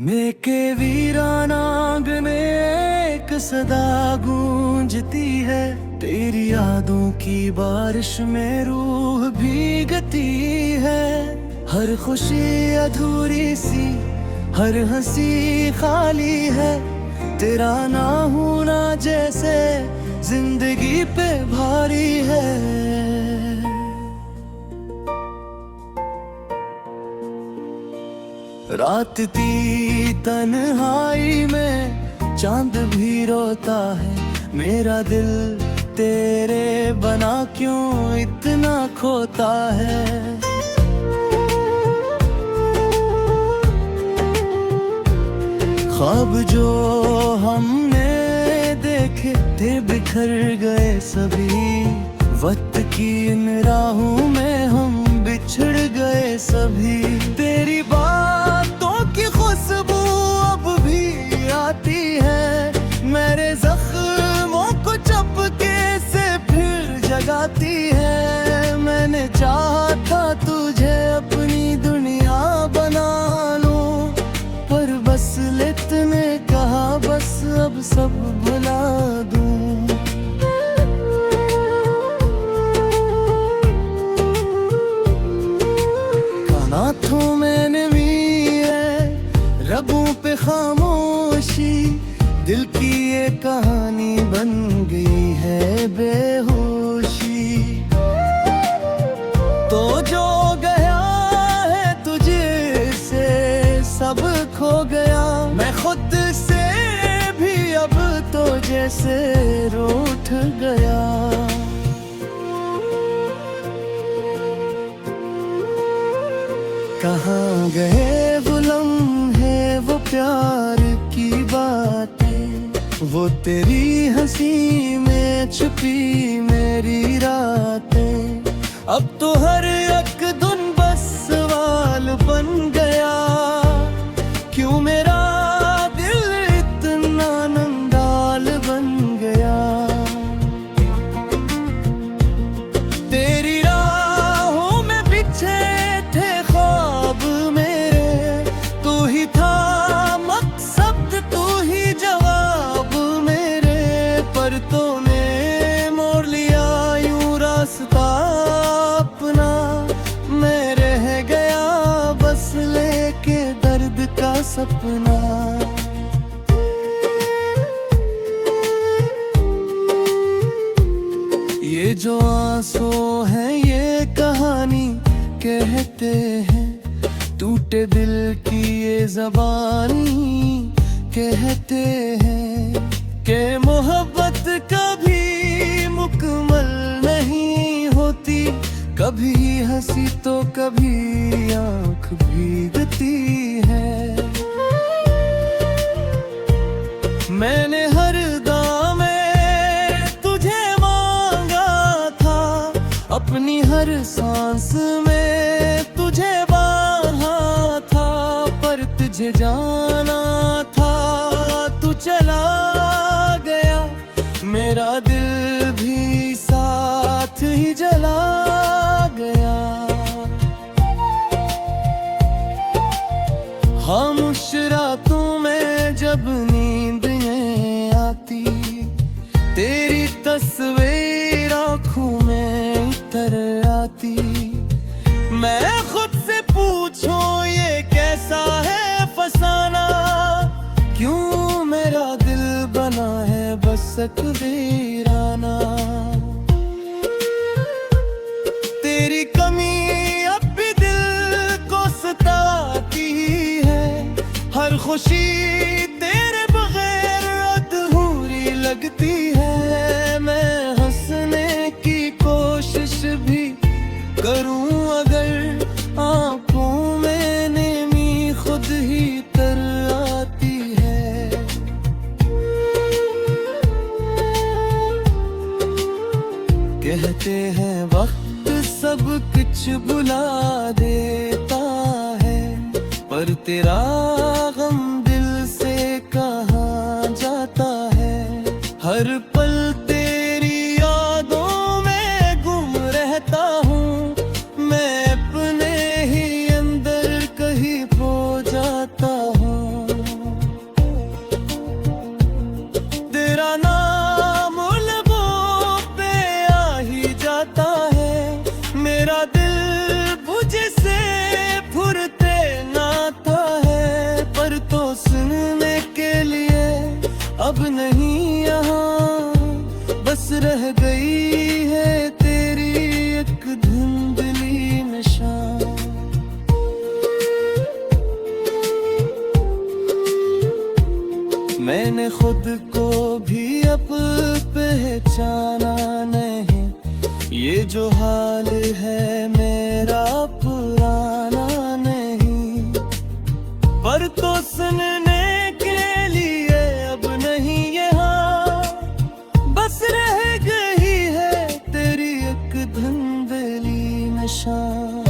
मेके वीरानांग में एक सदा गूंजती है, तेरी यादों की बारिश में रूह भीगती है। हर खुशी अधूरी सी, हर हंसी खाली है, तेरा ना होना जैसे जिंदगी पे भारी है। रात की तन्हाई में चांद भी रोता है, मेरा दिल तेरे बना क्यों इतना खोता है। ख्वाब जो हमने देखे थे बिखर गए सभी, वक्त की इन राहों में हम बिछड़ गए सभी। तेरी बातों की खुशबू अब भी आती है, मेरे जख्मों को चपके से फिर जगाती है। मैंने चाहा था तुझे अपनी दुनिया बना लूं, पर बस लित ने कहा बस अब सब भुला दूं। कानाथों में नमी है, रबों पे खामोशी, दिल की ये कहानी बन गई है बेहोशी। तो जो गया है तुझे से सब खो गया, मैं खुद से भी अब तो जैसे रूठ गया। कहाँ गए वो लम्हे, वो प्यार की बातें, वो तेरी हंसी में छुपी मेरी रातें। अब तो हर एक दिन बस सवाल बन गया, क्यों मेरा दिल इतना नंगाल बन गया। तेरी राहों में बिछे थे ख्वाब मेरे, तू ही था मकसद, तू ही जवाब मेरे। पर तूने मोड़ लिया यूं रास्ता अपना, मैं रह गया बस लेके दर्द का सपना। ये जो आंसू है ये कहानी कहते हैं, टूटे दिल की ये ज़बानी कहते हैं कि मोहब्बत कभी मुकम्मल नहीं होती, कभी हंसी तो कभी आँख भीगती है। मैंने हर दाम में तुझे मांगा था, अपनी हर सांस में तुझे बांधा था, पर तुझे जाना था तू चला गया, मेरा दिल भी साथ ही जला गया। खामोश रातों में जब नींद ये आती, तेरी तस्वीर आँखों में उतर आती। मैं खुद से पूछूं ये कैसा है फसाना, क्यों मेरा दिल बना है बस एक वीराना। तेरी कमी अब भी दिल को सताती है, हर खुशी तेरे बगैर अधूरी लगती है। मैं हंसने की कोशिश भी करूं अगर, आंखों में नमी खुद ही तर आती है। कहते हैं वक्त सब कुछ बुला देता है, पर तेरा गम दिल से कहाँ जाता है। हर पल तेरी यादों में गुम रहता हूँ, मैं अपने ही अंदर कहीं खो जाता हूँ। सुनने के लिए अब नहीं यहाँ, बस रह गई है तेरी एक धुंधली निशान। मैंने खुद को भी अब पहचाना नहीं, ये जो हाल है मेरा पुराना नहीं। पर तो सुनने के लिए अब नहीं यहाँ, बस रह गई है तेरी एक धुंधली निशान।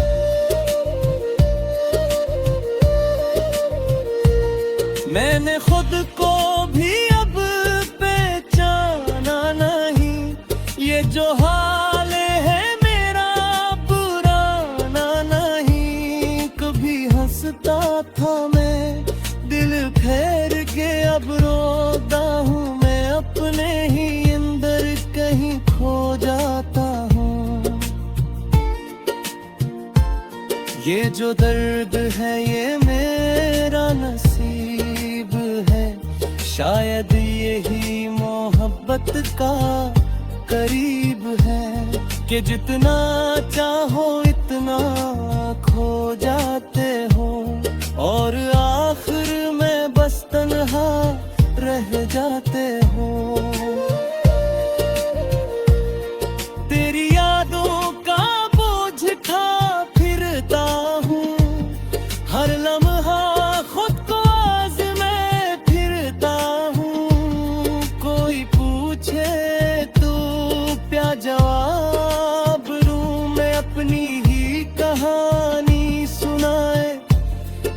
मैंने खुद को भी अब पहचाना नहीं, ये जो हाल है मेरा पुराना नहीं। कभी हंसता था मैं दिल फेर के, अब रोता हूँ मैं अपने ही अंदर, कहीं खो जाता हूँ। ये जो दर्द है ये मेरा नसीब है, शायद यही मोहब्बत का करीब है कि जितना चाहो इतना खो जाते हो, और आखिर में बस तन्हा रह जाते हो। तेरी यादों का बोझ उठा फिरता हूँ, हर लम्हा खुद को आज़माए फिरता हूँ। कोई पूछे तो क्या जवाब दूँ, मैं अपनी ही कहानी सुनाए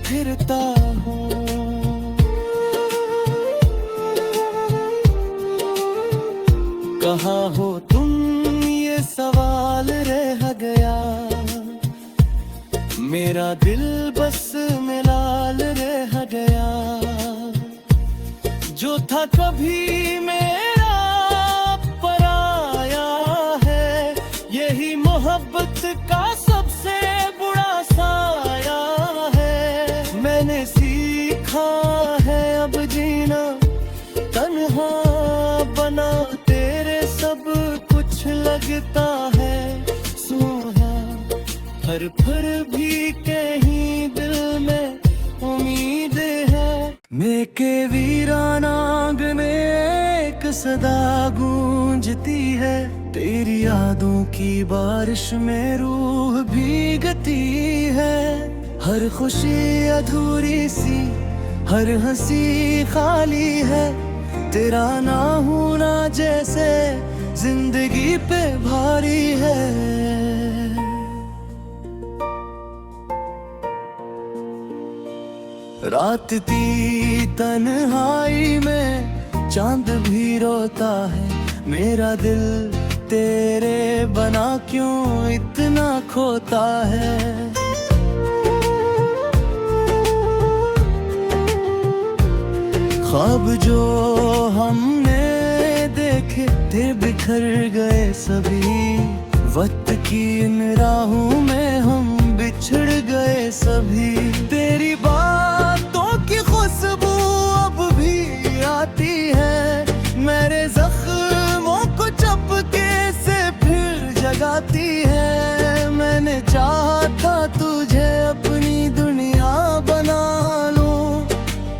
फिरता हूँ। कहाँ हो तुम ये सवाल रह गया, मेरा दिल बस मिलाल रह गया। जो था कभी मेरा पराया है, यही मोहब्बत का सबसे बुरा साया है। मैंने सीखा है अब जीना तन्हा बना, तेरे सब कुछ लगता है सोहा। हर पर भी कहीं दिल में उम्मीद है। मेरे वीरानांग में एक सदा गूंजती है, तेरी यादों की बारिश में रूह भीगती है। हर खुशी अधूरी सी, हर हंसी खाली है, तेरा ना होना जैसे जिंदगी पे भारी है। रात की तन्हाई में चांद भी रोता है, मेरा दिल तेरे बना क्यों इतना खोता है। ख्वाब जो हमने देखे थे बिखर गए सभी, वक्त की इन राहों में हम बिछड़ गए सभी। तेरी बातों की खुशबू अब भी आती है, मेरे जख्मों को चपके से फिर जगाती है। मैंने चाहा था तुझे अपनी दुनिया बना लूं,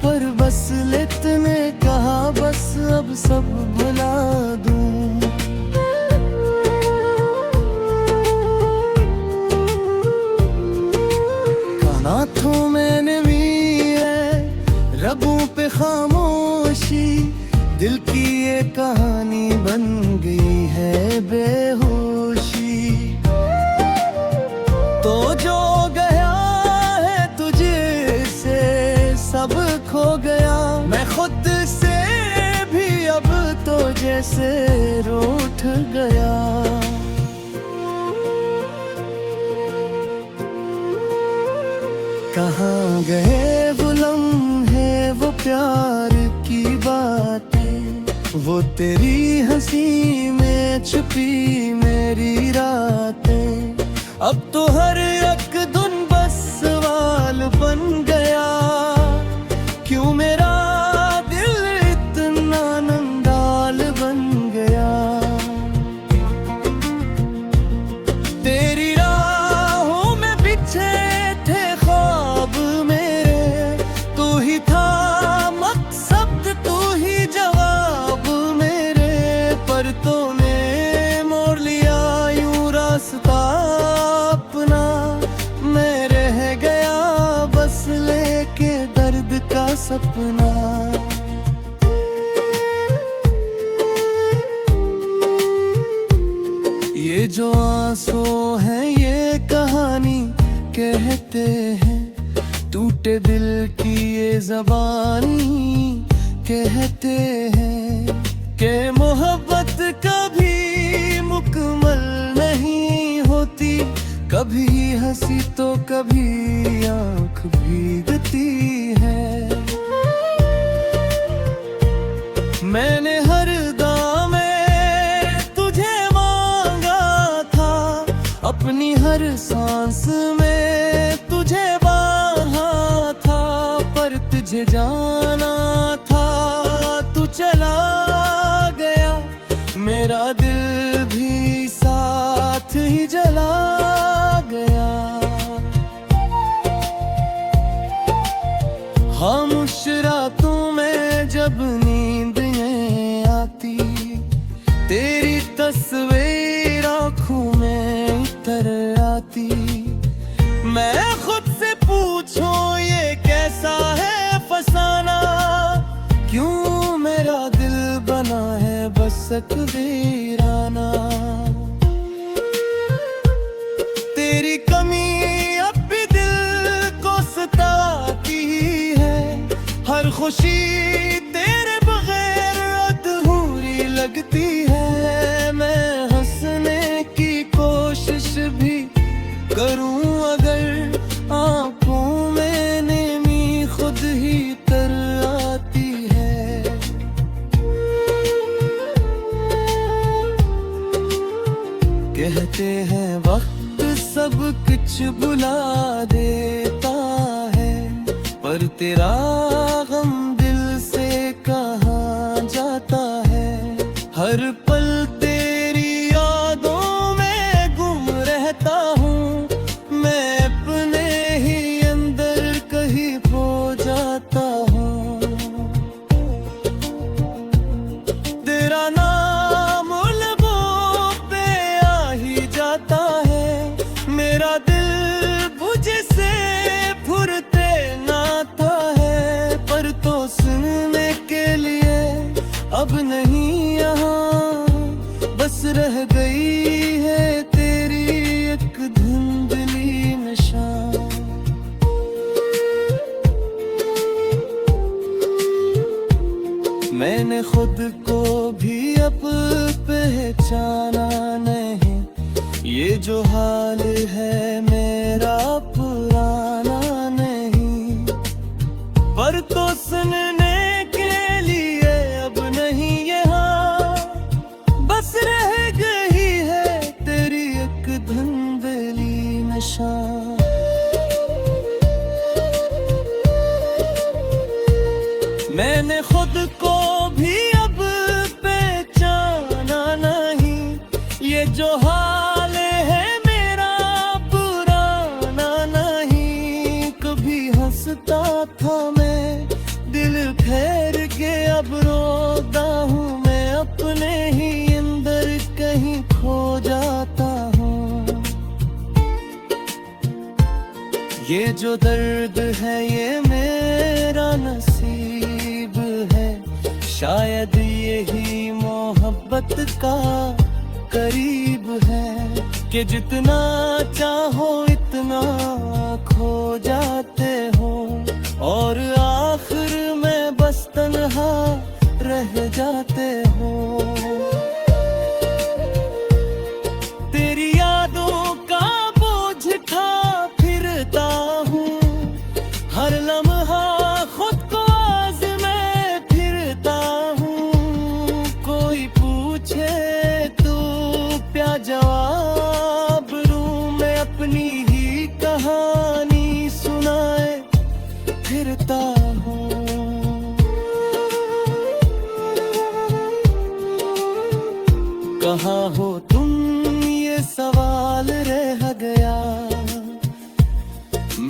पर बस लित ने कहा बस अब सब भुला दूं। कानाथों मैंने भी है रबों पे खामोशी, दिल की ये कहानी बन गई है बेहोशी। तो जो गया है तुझे से सब खो गया, मैं खुद से भी अब तो जैसे रूठ गया। कहाँ गए वो लम्हे वो प्यार की बातें, वो तेरी हंसी में छुपी मेरी रातें। अब तो हर एक दिन बस सवाल बन गया, क्यों सपना। ये जो आंसू है ये कहानी कहते हैं, टूटे दिल की ये ज़बानी कहते हैं कि मोहब्बत कभी मुकम्मल नहीं होती, कभी हंसी तो कभी आँख भीगती है। मैंने हर दाम में तुझे मांगा था, अपनी हर सांस में तुझे बांधा था, पर तुझे जाना था तू चला गया, मेरा दिल भी साथ ही जला गया। खामोश रातों में जब नींद ये आती, तेरी तस्वीर आँखों में उतर आती। मैं खुद से पूछूं ये कैसा है फसाना, क्यों मेरा दिल बना है बस तकदीराना। तेरी कमी अब भी दिल को सताती है, हर खुशी तेरे बगैर अधूरी लगती है। मैं हंसने की कोशिश भी करूं अगर, आंखों में नेमी खुद ही तर आती है। कहते हैं वक्त सब कुछ बुला देता है, पर तेरा गम दिल से कहाँ जाता है। हर पल तेरी यादों में गुम रहता हूँ, मैं अपने ही अंदर कहीं खो जाता हूँ। तेरा नाम लबों पे आ ही जाता है, मेरा दिल बुझे से फुरते नाता है, पर तो सुनने के लिए अब नहीं यहाँ, बस रह गई है तेरी एक धुंधली निशान। मैंने खुद को भी अब पहचाना नहीं, ये जो हाल है मेरा पुराना नहीं, पर तो सुनने के लिए अब नहीं यहाँ, बस रह गई है तेरी एक धुंधली निशान। मैंने खुद को भी अब पहचाना नहीं, ये जो हाल है मेरा पुराना नहीं। कभी हंसता था मैं दिल ठहर के, अब रोता हूँ मैं अपने ही अंदर कहीं खो जाता हूँ। ये जो दर्द है ये मेरा नसीब है, शायद यही मोहब्बत का करीब है, कि जितना चाहो इतना खो जाते हो, और आखिर में बस तन्हा रह जाते हो। तेरी यादों का बोझ उठा फिरता हूँ, हर लम्हा खुद को आज़माए फिरता हूँ। कोई पूछे तो क्या जवाब दूँ, मैं अपनी ही कहानी सुनाए फिरता हूँ। कहाँ हो तुम ये सवाल रह गया,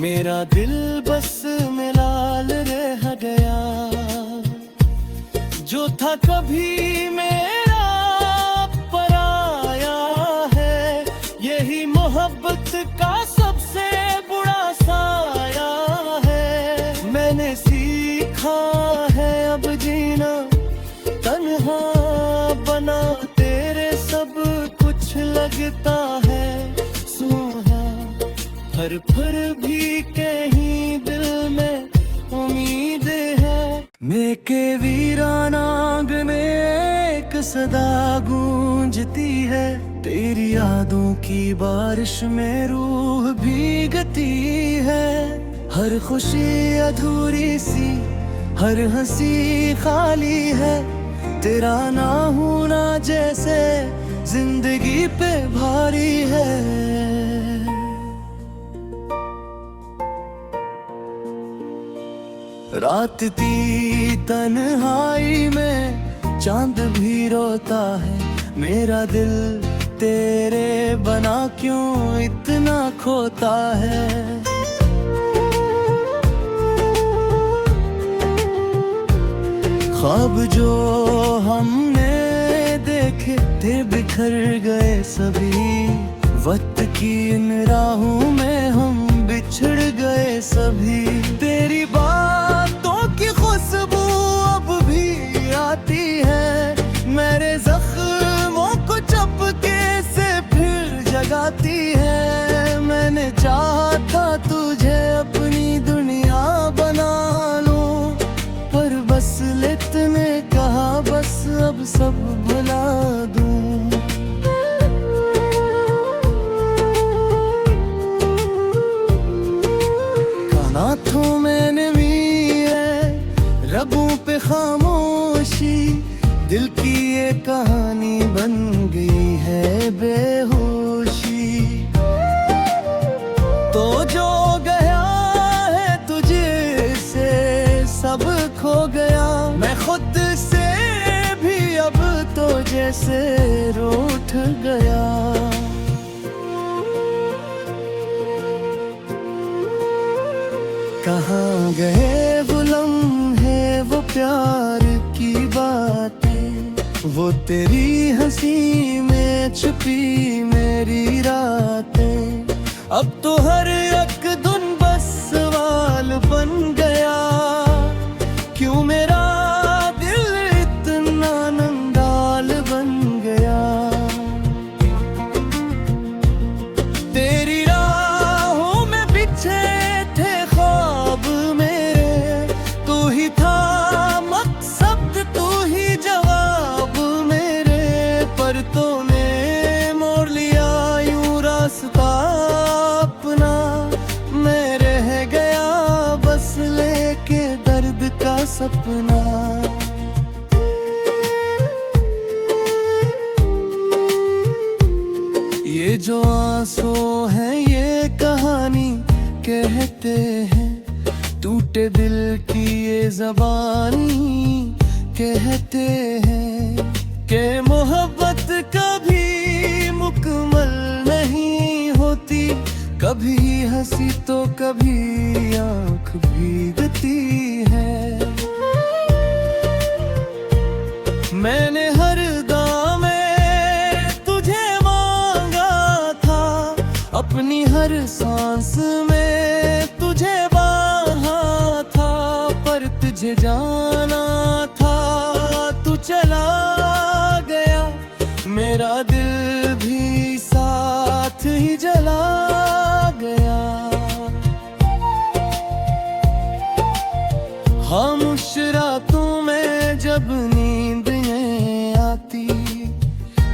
मेरा दिल बस मिलाल रह गया। जो था कभी मेरा पराया है, यही मोहब्बत का सबसे बुरा साया है। मैंने सीखा पर फिर भी कहीं दिल में उम्मीद है। मेरे वीरानांग में एक सदा गूंजती है, तेरी यादों की बारिश में रूह भीगती है। हर खुशी अधूरी सी, हर हंसी खाली है, तेरा ना होना जैसे जिंदगी पे भारी है। रात की तन्हाई में चांद भी रोता है, मेरा दिल तेरे बना क्यों इतना खोता है। ख्वाब जो हमने देखे थे बिखर गए सभी, वक्त की इन राहों में हम बिछड़ गए सभी। तेरी बातों की खुशबू अब भी आती है, मेरे जख्मों को चपके से फिर जगाती है। मैंने चाहा था तुझे अपनी दुनिया बना लूं, पर बस लित ने कहा बस अब सब भुला दूं। कानाथों में नमी है, रबों पे खामोशी, दिल की ये कहानी बन गई है बेहोशी। तो जो गया है तुझे से सब खो गया, मैं खुद से भी अब तो जैसे रूठ गया। कहाँ गए वो लम्हे, वो प्यार की बातें, वो तेरी हंसी में छुपी मेरी रातें। अब तो हर एक दिन बस सवाल बन गया, क्यों मेरा दिल इतना नंगाल बन गया। तेरी राहों में बिछे थे ख्वाब मेरे, तू ही था मकसद, तू ही जवाब मेरे। पर तूने मोड़ लिया यूं रास्ता अपना, मैं रह गया बस लेके दर्द का सपना। ये जो आंसू है ये कहानी कहते हैं, टूटे दिल की ये ज़बानी कहते हैं कि मोहब्बत कभी मुकम्मल नहीं होती, कभी हंसी तो कभी आँख भीगती है। मैंने हर दाम में तुझे मांगा था, अपनी हर सांस में तुझे बांधा था, पर तुझे जाना था तू चला गया, मेरा दिल भी साथ ही जला गया। खामोश रातों में जब नींद ये आती,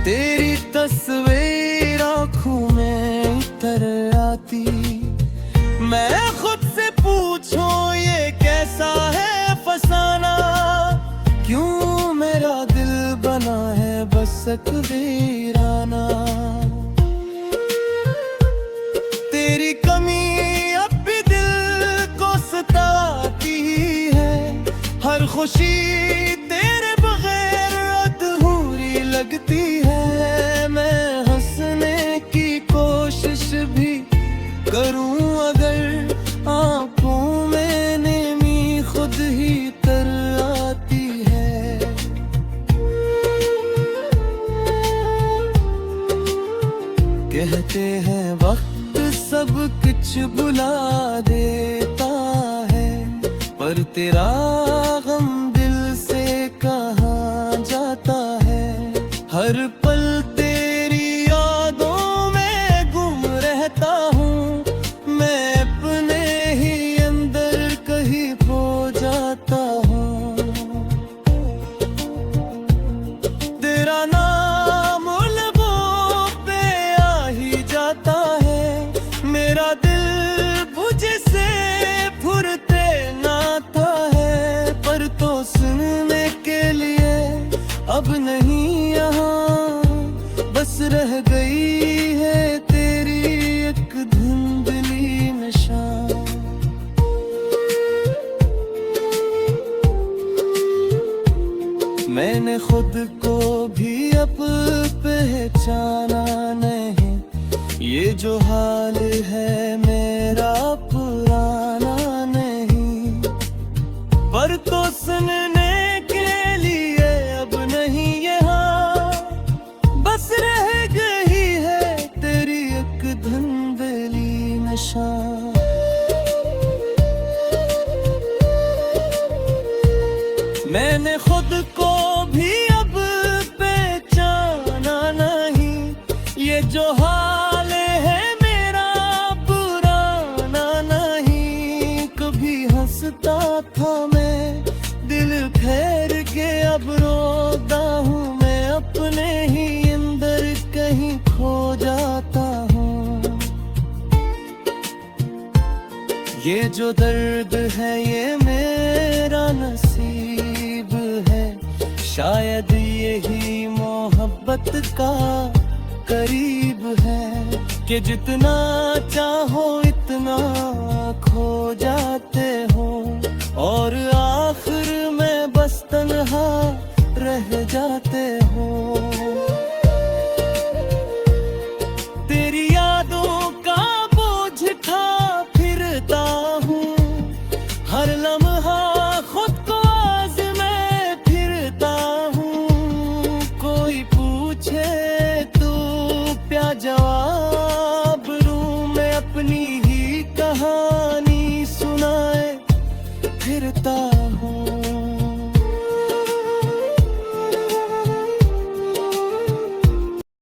तेरी तस्वीर आँखों में उतर आती। मैं खुद से पूछूं ये कैसा है फसाना, क्यों मेरा दिल बना है बस तकदीराना। तेरी कमी अब भी दिल को सताती है, हर खुशी तेरे बगैर अधूरी लगती है। मैं हंसने की कोशिश भी करूं अगर, आंखों में नमी खुद ही तर आती है। कहते हैं वक्त सब कुछ बुला देता है, पर तेरा गम दिल से कहाँ जाता है। हर पल तेरी यादों में गुम रहता हूँ मैं, सुनने के लिए अब नहीं यहाँ, बस रह गई है तेरी एक धुंधली निशान। मैंने खुद को भी अब पहचाना नहीं, ये जो हाल है मेरा पुराना नहीं। पर तो सुनने के लिए अब नहीं यहाँ, बस रह गई है तेरी एक धुंधली निशान। मैंने खुद को भी अब पहचाना नहीं, ये जो हाल है मेरा पुराना नहीं। कभी हंसता था मैं दिल ठहर के, अब रोता हूँ मैं अपने ही अंदर, कहीं खो जाता हूँ। ये जो दर्द है ये मेरा नसीब है, शायद यही मोहब्बत का करीब है कि जितना चाहो इतना खो जाते हो, और आखिर में बस तन्हा रह जाते हो। तेरी यादों का बोझ उठा फिरता हूँ, हर लम्हा खुद को आज़माए फिरता हूँ। कोई पूछे तू क्या जवाब दूँ, मैं अपनी ही कहानी सुनाए फिरता